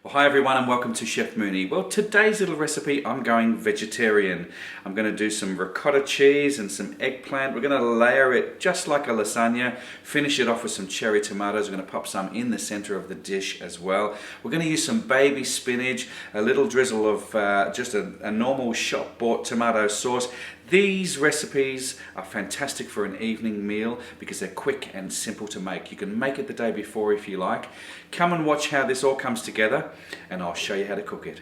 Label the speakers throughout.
Speaker 1: Well, hi everyone and welcome to Chef Mooney. Well, today's little recipe, I'm going vegetarian. I'm going to do some ricotta cheese and some eggplant. We're going to layer it just like a lasagna, finish it off with some cherry tomatoes. We're going to pop some in the center of the dish as well. We're going to use some baby spinach, a little drizzle of just a normal shop-bought tomato sauce. These recipes are fantastic for an evening meal because they're quick and simple to make. You can make it the day before if you like. Come and watch how this all comes together and I'll show you how to cook it.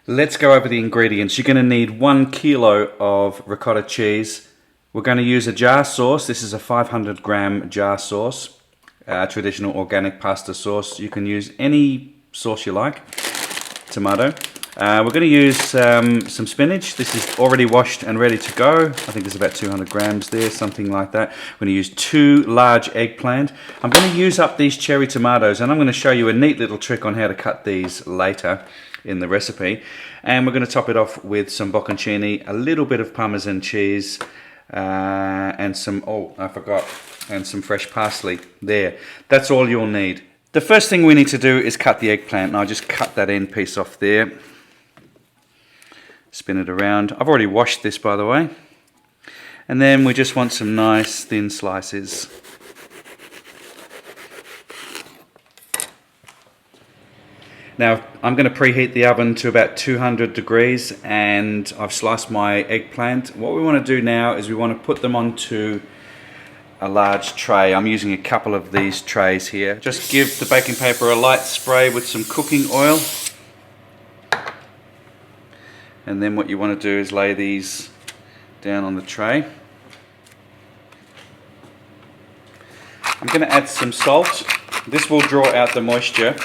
Speaker 1: Let's go over the ingredients. You're going to need 1 kilo of ricotta cheese. We're going to use a jar sauce. This is a 500-gram jar sauce, traditional organic pasta sauce. You can use any sauce you like, tomato. We're going to use some spinach. This is already washed and ready to go. I think there's about 200 grams there, something like that. We're going to use 2 large eggplant. I'm going to use up these cherry tomatoes and I'm going to show you a neat little trick on how to cut these later in the recipe. And we're going to top it off with some bocconcini, a little bit of Parmesan cheese, and some, and some fresh parsley there. That's all you'll need. The first thing we need to do is cut the eggplant, and I'll just cut that end piece off there. Spin it around. I've already washed this, by the way. And then we just want some nice thin slices. Now I'm going to preheat the oven to about 200 degrees and I've sliced my eggplant. What we want to do now is we want to put them onto a large tray. I'm using a couple of these trays here. Just give the baking paper a light spray with some cooking oil. And then what you want to do is lay these down on the tray. I'm going to add some salt. This will draw out the moisture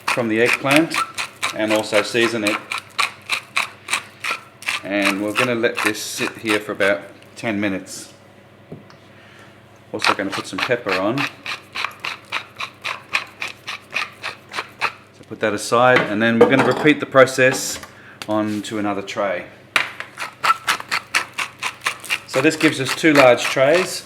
Speaker 1: from the eggplant and also season it. And we're going to let this sit here for about 10 minutes. Also going to put some pepper on. So put that aside and then we're going to repeat the process onto another tray. So this gives us 2 large trays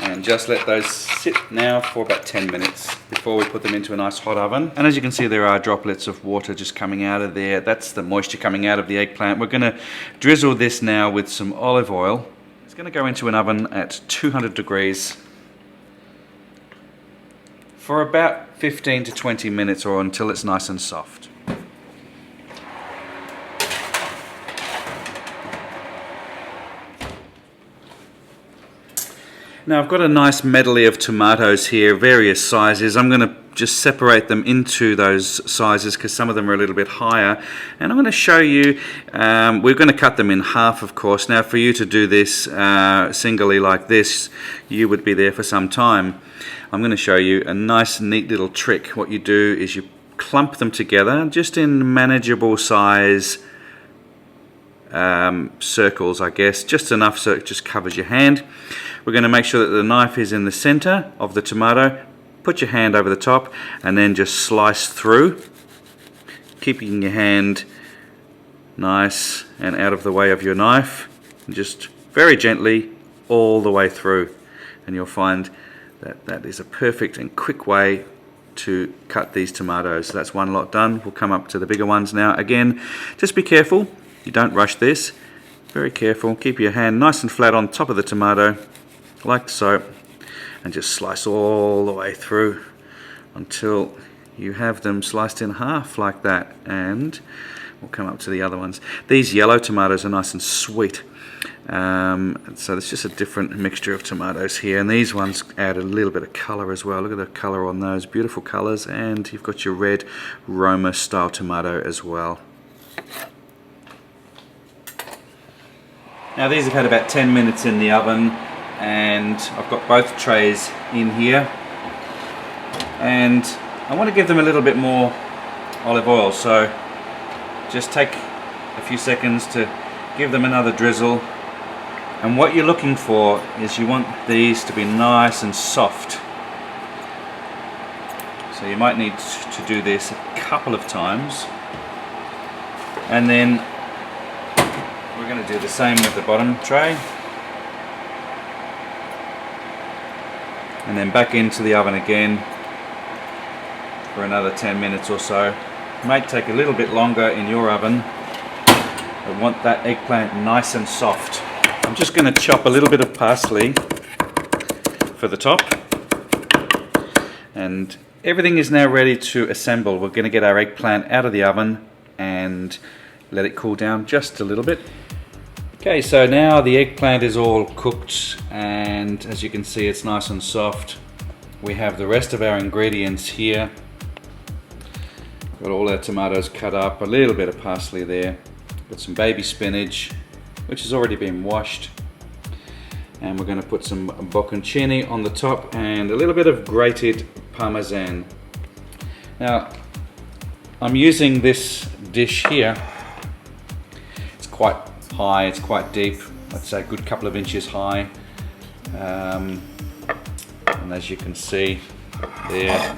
Speaker 1: and just let those sit now for about 10 minutes before we put them into a nice hot oven. And as you can see, there are droplets of water just coming out of there. That's the moisture coming out of the eggplant. We're going to drizzle this now with some olive oil. It's going to go into an oven at 200 degrees for about 15 to 20 minutes or until it's nice and soft. Now I've got a nice medley of tomatoes here, various sizes. I'm going to just separate them into those sizes because some of them are a little bit higher. And I'm going to show you, we're going to cut them in half, of course. Now for you to do this singly like this, you would be there for some time. I'm going to show you a nice neat little trick. What you do is you clump them together just in manageable size circles, I guess, just enough so it just covers your hand. We're going to make sure that the knife is in the center of the tomato. Put your hand over the top and then just slice through, keeping your hand nice and out of the way of your knife, and just very gently all the way through, and you'll find that that is a perfect and quick way to cut these tomatoes. So that's one lot done. We'll come up to the bigger ones now. Again, just be careful. You don't rush this. Very careful. Keep your hand nice and flat on top of the tomato, like so, and just slice all the way through until you have them sliced in half like that. And we'll come up to the other ones. These yellow tomatoes are nice and sweet. So it's just a different mixture of tomatoes here, and these ones add a little bit of colour as well. Look at the colour on those, beautiful colours, and you've got your red Roma style tomato as well. Now these have had about 10 minutes in the oven and I've got both trays in here, and I want to give them a little bit more olive oil. So just take a few seconds to give them another drizzle. And what you're looking for is you want these to be nice and soft. So you might need to do this a couple of times. And then we're going to do the same with the bottom tray. And then back into the oven again for another 10 minutes or so. It might take a little bit longer in your oven. I want that eggplant nice and soft. I'm just going to chop a little bit of parsley for the top. And everything is now ready to assemble. We're going to get our eggplant out of the oven and let it cool down just a little bit. Okay, so now the eggplant is all cooked, and as you can see, it's nice and soft. We have the rest of our ingredients here. Got all our tomatoes cut up, a little bit of parsley there. Got some baby spinach, which has already been washed. And we're going to put some bocconcini on the top and a little bit of grated parmesan. Now, I'm using this dish here. It's quite high, it's quite deep, I'd say a good couple of inches high. And as you can see there,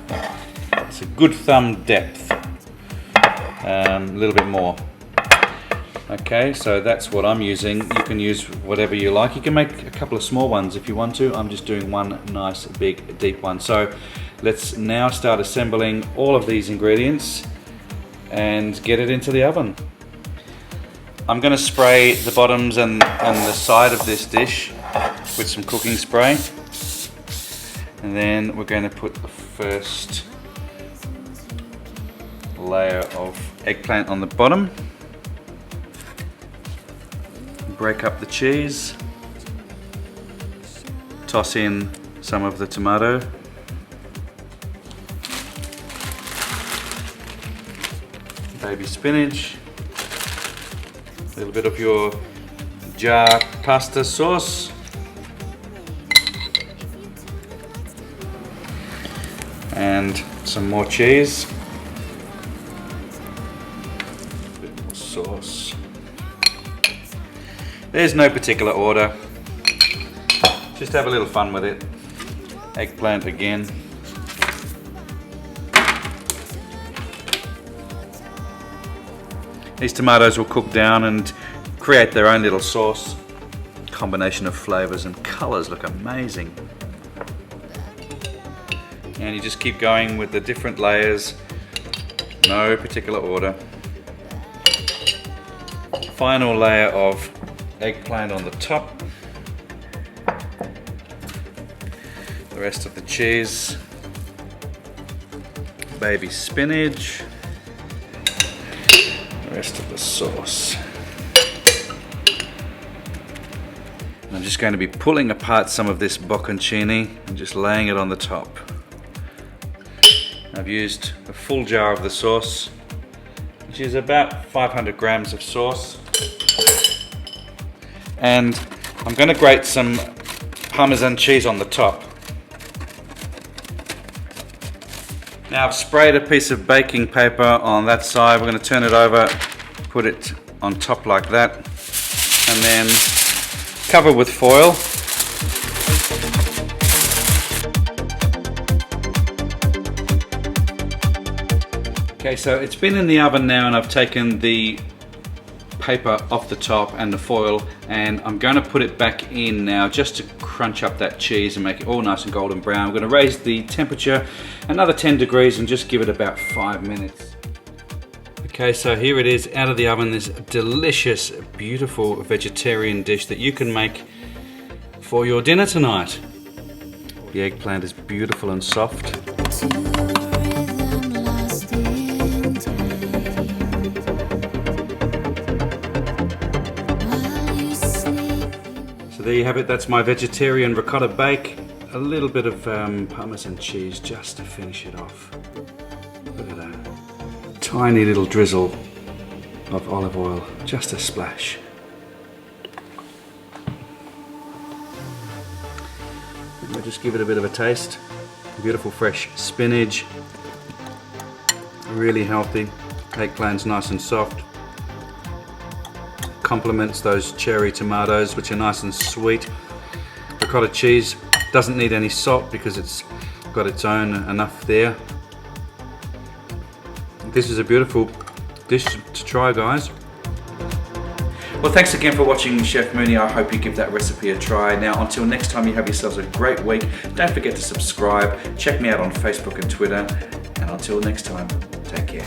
Speaker 1: it's a good thumb depth, a little bit more. Okay, so that's what I'm using. You can use whatever you like. You can make a couple of small ones if you want to. I'm just doing one nice big deep one. So let's now start assembling all of these ingredients and get it into the oven. I'm going to spray the bottoms and the side of this dish with some cooking spray, and then we're going to put the first layer of eggplant on the bottom. Break up the cheese, toss in some of the tomato, baby spinach, a little bit of your jar pasta sauce, and some more cheese, a bit more sauce. There's no particular order, just have a little fun with it. Eggplant again. These tomatoes will cook down and create their own little sauce. Combination of flavors and colors look amazing. And you just keep going with the different layers, no particular order. Final layer of eggplant on the top. The rest of the cheese. Baby spinach. Rest of the sauce. I'm just going to be pulling apart some of this bocconcini and just laying it on the top. I've used a full jar of the sauce, which is about 500 grams of sauce. And I'm going to grate some Parmesan cheese on the top. Now I've sprayed a piece of baking paper on that side. We're going to turn it over, put it on top like that, and then cover with foil. Okay, so it's been in the oven now, and I've taken the paper off the top and the foil, and I'm going to put it back in now just to crunch up that cheese and make it all nice and golden brown. I'm going to raise the temperature another 10 degrees and just give it about 5 minutes. Okay, so here it is out of the oven, this delicious, beautiful vegetarian dish that you can make for your dinner tonight. The eggplant is beautiful and soft. There you have it, that's my vegetarian ricotta bake. A little bit of Parmesan cheese just to finish it off. Look at that. Tiny little drizzle of olive oil, just a splash. I'll just give it a bit of a taste. Beautiful fresh spinach. A Really healthy. Eggplant's nice and soft. Complements those cherry tomatoes, which are nice and sweet. Ricotta cheese doesn't need any salt because it's got its own enough there. This is a beautiful dish to try, guys. Well, thanks again for watching Chef Mooney. I hope you give that recipe a try. Now, until next time, you have yourselves a great week. Don't forget to subscribe. Check me out on Facebook and Twitter. And until next time, take care.